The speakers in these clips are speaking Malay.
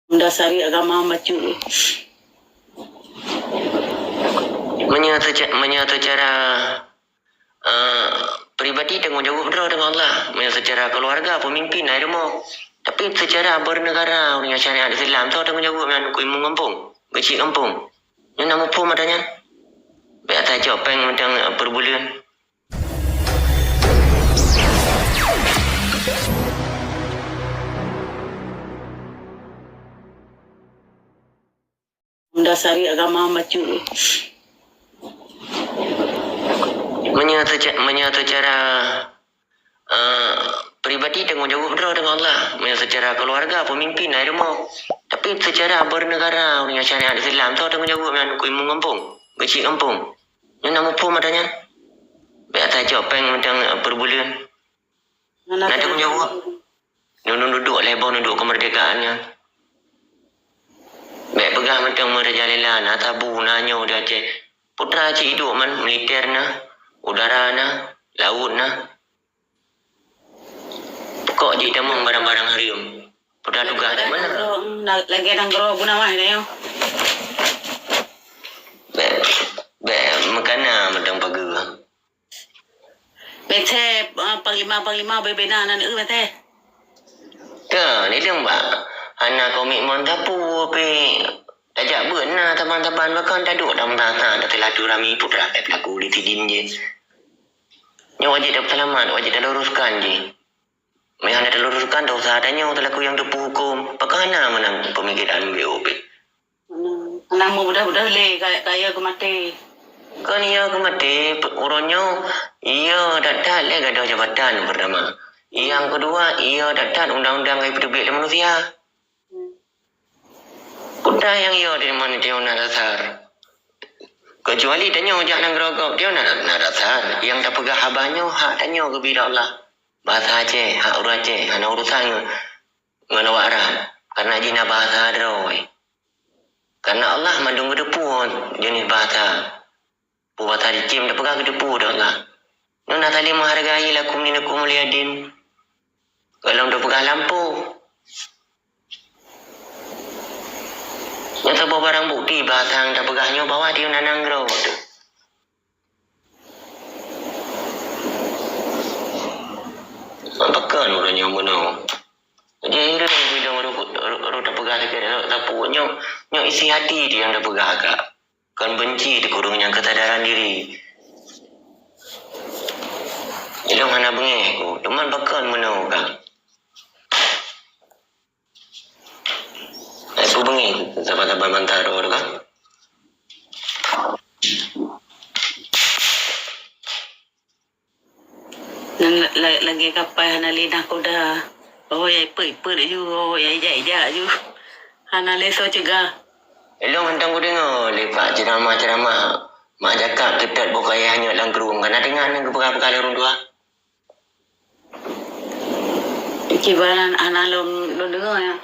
mendasari agama macu. Secara pribadi tanggungjawab dengan Allah. Secara keluarga pemimpin ada mau. Tapi secara bernegara punya syariat Islam tu tanggungjawab dengan kuimu kampung, kecil kampung. Yang nama pun adanya. Biar tak jopeng macam perbulan. Mendasari agama macu. Secara pribadi tanggungjawab dengan Allah. Secara keluarga pemimpin ada mau. Tapi secara bernegara punya syariat Islam tu tanggungjawab dengan kuimu kampung, kecil kampung. Yang nama pun adanya. Biar tak jopeng macam perbulan. Nak tanggungjawab. Duduk lebar duduk kemerdekaannya. Baik pegang macam merajalela na tabu nanyo dia cek. Putra cik hidup man militer na, udara na, laut na. Kok cik demam barang-barang harium. Putra tugas di mana? Lagi nang gero guna mah dia. Baik makana macam pagi. Bete panglima bebena nan bete. Ni dia mbak. Anak komitmen tapu pe tajak beuna teman-teman bahkan tak duk dalam tanah dah teladu rami putra kat pelaku di tidin je. Nyo wajib dah selamat, wajib dah luruskan je. Yang dah luruskan dah usaha tanya telaku yang depu hukum. Pakana menang pemikiran BOP. Anak mu budak-budak le kaya ke mati. Kan ia ke mati orangnya ia dapat le gadah jabatan pertama. Yang kedua ia dapat undang-undang Republik Malaysia. Putra yang ia dari mana dia nak dasar. Kecuali tanya ojak nang gerogok dia nak dasar. Yang tak pegang habahnya hak tanya ke bila Allah. Bahasa Aceh, hak urut Aceh, hana urusan dengan awak Arab. Karena jina bahasa droi. Karena Allah mandung kedepu jenis bahasa. Bahasa dicim dah pegang kedepu dah Allah. Nuna tali menghargai lakum ninakum liadin. Kalau dah pegang lampu. Yang tak bawa barang bukti bahasa yang tak pegahnya bawa dia nanang gerau tu. Apakah orangnya menau? Jadi dia bilang orang tak pegah dekat tak punya isi hati dia yang tak pegah agak. Kan benci di kurungnya kesadaran diri. Jadi mana bengih aku, teman bakal menau kan. Aku bengi sahabat-sahabat Mantaro tu kan. Lagi kapai hana lina ko dah. Oh ya ipa ju, oh ya ija ju. Hana leso cegah. Elok hentang ku dengar lepak ceramah-ceramah. Mak cakap ketat buka ayahnya dalam gerung. Kan dengar ni keperkara-perkara orang tua. Kibaran hana lon dengar ya.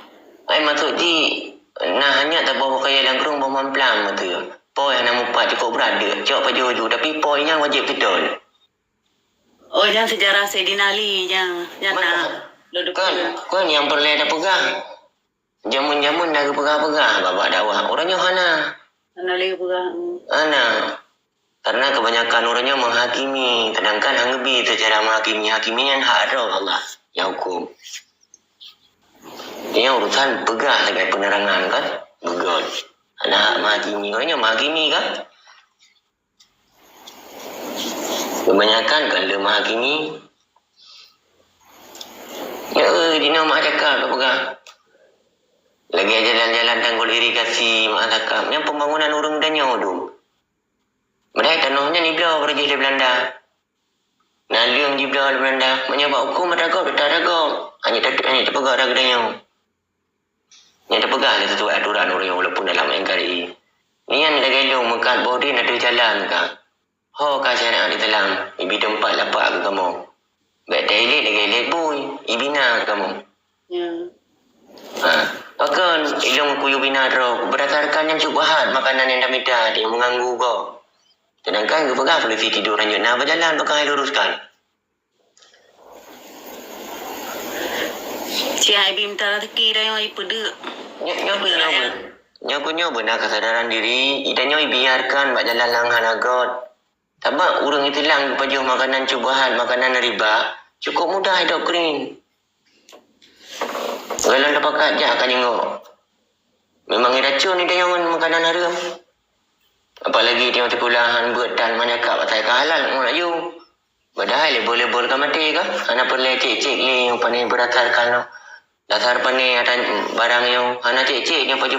Ai maksud ji nah hanya tak bawa kaya dalam gerung bawa mamplang betul. Poi yang nama pak cukup berada. Cok pajoju tapi poinya wajib betul. Oh yang sejarah Saidina Ali yang nak duduk kan yang perlu ada pegang. Jamun-jamun dah pegang-pegang bapak dakwah. Orangnya hana lagi pegang. Hana. Karena kebanyakan orangnya menghakimi. Sedangkan hanggebi secara menghakimi-hakiminya hak Allah yang hukum. Ini urusan pegah sebagai penerangan kan? Betul. Ada hak menghakimi. Orangnya menghakimi kan? Kebanyakan kan dia menghakimi. Ya, dina mak cakap tak pegah. Lagi jalan-jalan tanggul irigasi mak cakap. Yang pembangunan urung danyo tu. Mereka tanahnya ni belah kerja di Belanda. Nalium di belah di Belanda. Menyebab hukum mereka tak ada. Hanya terpegang raga danyo. Yang terpegang dia sesuai aturan orang walaupun dalam NKRI. Ni yang lagi dong mekat bahawa dia nak jalan kan. Ho ka syariat Islam. Ibi tempat lapak ke kamu. Baik toilet lagi boy. Ibina ke kamu. Ya. Bahkan ilmu kuyu bina roh berdasarkan yang syubhat makanan yang dah midah dia mengganggu kau. Sedangkan kau pegang boleh tidur lanjut nak berjalan pakai luruskan. Si Aibi minta rezeki dah yang ipu dek. Nyoba nak kesadaran diri, idannya biarkan bak jalan langhan agot. Sebab urang itu lang paju makanan cubahan, makanan riba, cukup mudah hidup kering. Kalau dah pakat je akan jengok. Memang racun ni dia yang makanan haram. Apalagi dia terkulahan buat dan menyakap atai halal nak you. Padahal boleh kan mati ke? Ana perlu cek ni apa ni beratar kalau dasar pani ada barang yang ana cek yang paju.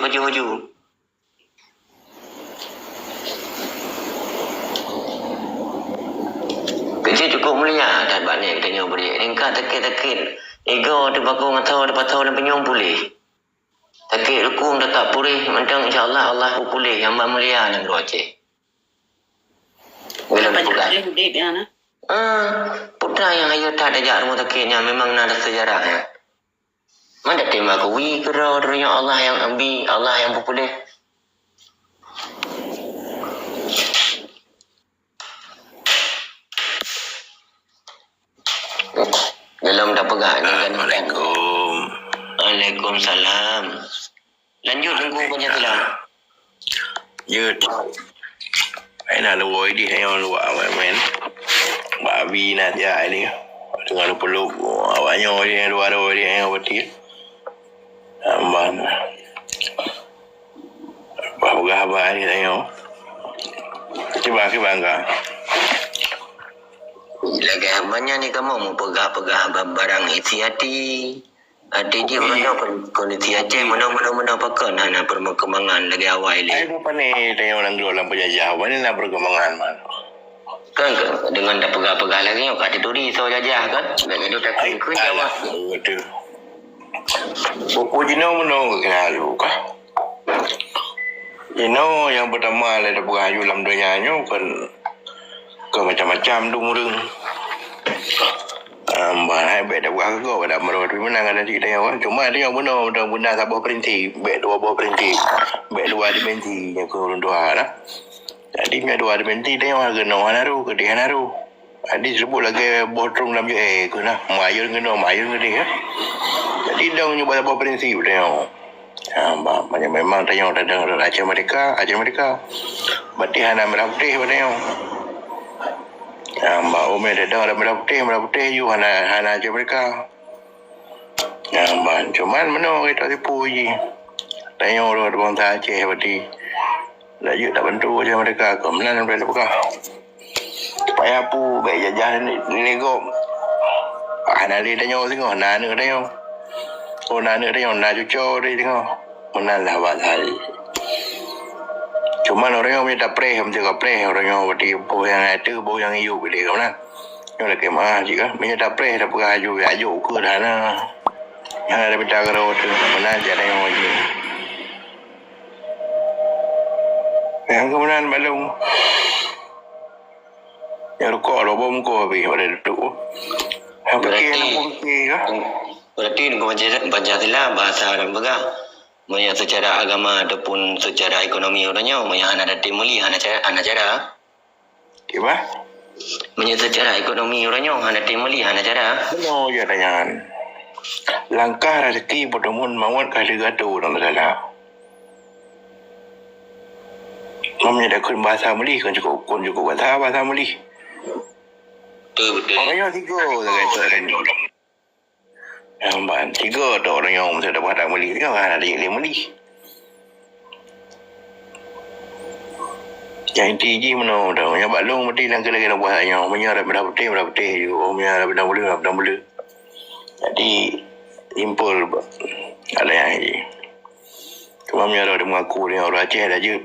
Kecil cukup mulia dan banyak kita nyoba beri. Ringkat tekit. Ego tu baku ngatau dapat tahu dan penyong pulih. Tekit hukum dekat pulih. Mentang insyaAllah Allah pulih yang mulia dan dua cek. Bila bukan. Putra yang ayo tak ada jarak rumah takitnya memang ada sejarahnya. Mana tema kuwi kera dunia Allah yang ambil, Allah yang pulih. Dalam dah pegang ni kan. Assalamualaikum. Waalaikumsalam. Lanjut tunggu banyak telah. Yut. Ai nak luar di yang luar men. Babi nak dia ni. Dengan peluk awaknya dia luar dia yang betul. Amban. Bawa khabar ni tengok. Cuba ke bangga. Lagi banyak ni kamu mau pegang barang isi hati. Ada je orang kondisi aja mana pakai nak perkembangan lagi awal ni. Ai apa ni tengok orang dulu dalam penjajah. Mana nak perkembangan mana? Kan dengan dah pegang lagi kau tidur di so jajah kan. Nak hidup tak kuih jawab. Betul. Buku jino menong kenal kah? Jino yang pertama ada beraju dalam dunia ni kan ke macam-macam tu murung. Hai bet dah buat kau dah merot menang ada cerita yang cuma dia yang benar sabah prinsip bet dua buah prinsip bet dua dimensi yang kau dua lah. Jadi punya dua dimensi dia yang harga naru ke dia naru. Adi sebut lagi botrong dalam je kena mayun ke dia. Jadi dia nyoba sabah prinsip dia. Banyak memang tanya ada ajar mereka. Berarti hana merah putih dia. Mbak Umar datang ada merah putih you hana aja mereka. Mbak cuman mana kita tipu je. Tanya orang ada bangsa Aceh berarti. Laju tak bantu aja mereka. Kemudian mereka buka. Supaya apa baik jajah ni nego. Hana dia tanya tengok hana ni tengok. Oh nana tengok nak cucur dia tengok. Menan lah bahasa ni. Cuma orang yang minta preh, macam preh orang yang berarti boh yang ada, boh yang iu bila kau nak. Yang lagi mah jika minta preh dah pegang aju ke dah na. Yang ada minta kerana tu mana jadi yang lagi. Yang kemudian belum. Yang rukuk lo bom ko habis pada tu. Yang pergi nak pergi ke? Berarti kau Pancasila bahasa orang pegang. Maya secara agama ataupun secara ekonomi orangnya maya ada timuli hana cara. Kiba? Maya secara ekonomi orangnya hana timuli hana cara. No ya tanyakan. Langkah rezeki bertemu mawon kali gaduh dalam dalam. Mamnya dah kun bahasa Melayu kan cukup bahasa Melayu. Betul. Orangnya tiga tak kata. Mbak tiga tu orang yang sudah bahasa Melayu kan ada yang Melayu. Yang inti mana dah yang balong mesti lang kena buat yang menyara benda putih you menyara benda bulu. Jadi impul ada yang ini. Cuma menyara dia mengaku dia orang Aceh dah je.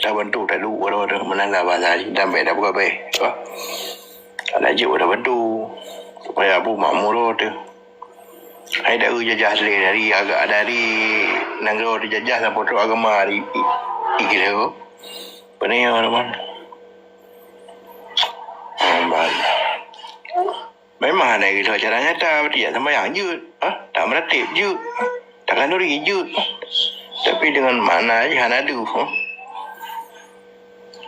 Dah bantu dah lu orang menala bahasa dan baik dah buka baik. Ada je dah bantu. Supaya Abu makmur tu. Hai dah jajah dari negara dijajah sampai tu agama di kira ko. Pening orang. Memang ada gitu caranya tak dia sama yang jut. Tak meratip jut. Takkan duri jut. Tapi dengan mana aja hana tu.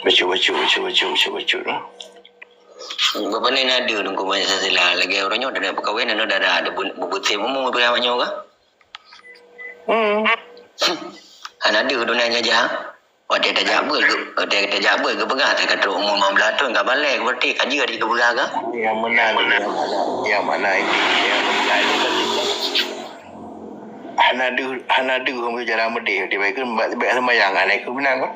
Baca. Bapa ni ada nunggu banyak sasalah lagi orangnya dah nak perkahwin dah ada bubut saya mau berapa nyawa ke? Anak dia dunia aja. Dia dah jabul ke? Dia jabul ke pegang tak kata umur 15 tahun ke balik ke berarti kaji ada ke pegang ke? Yang mana ini yang lain Hanadu hamba jalan medih dia baik ke baik sembahyang aneh ke benar ke?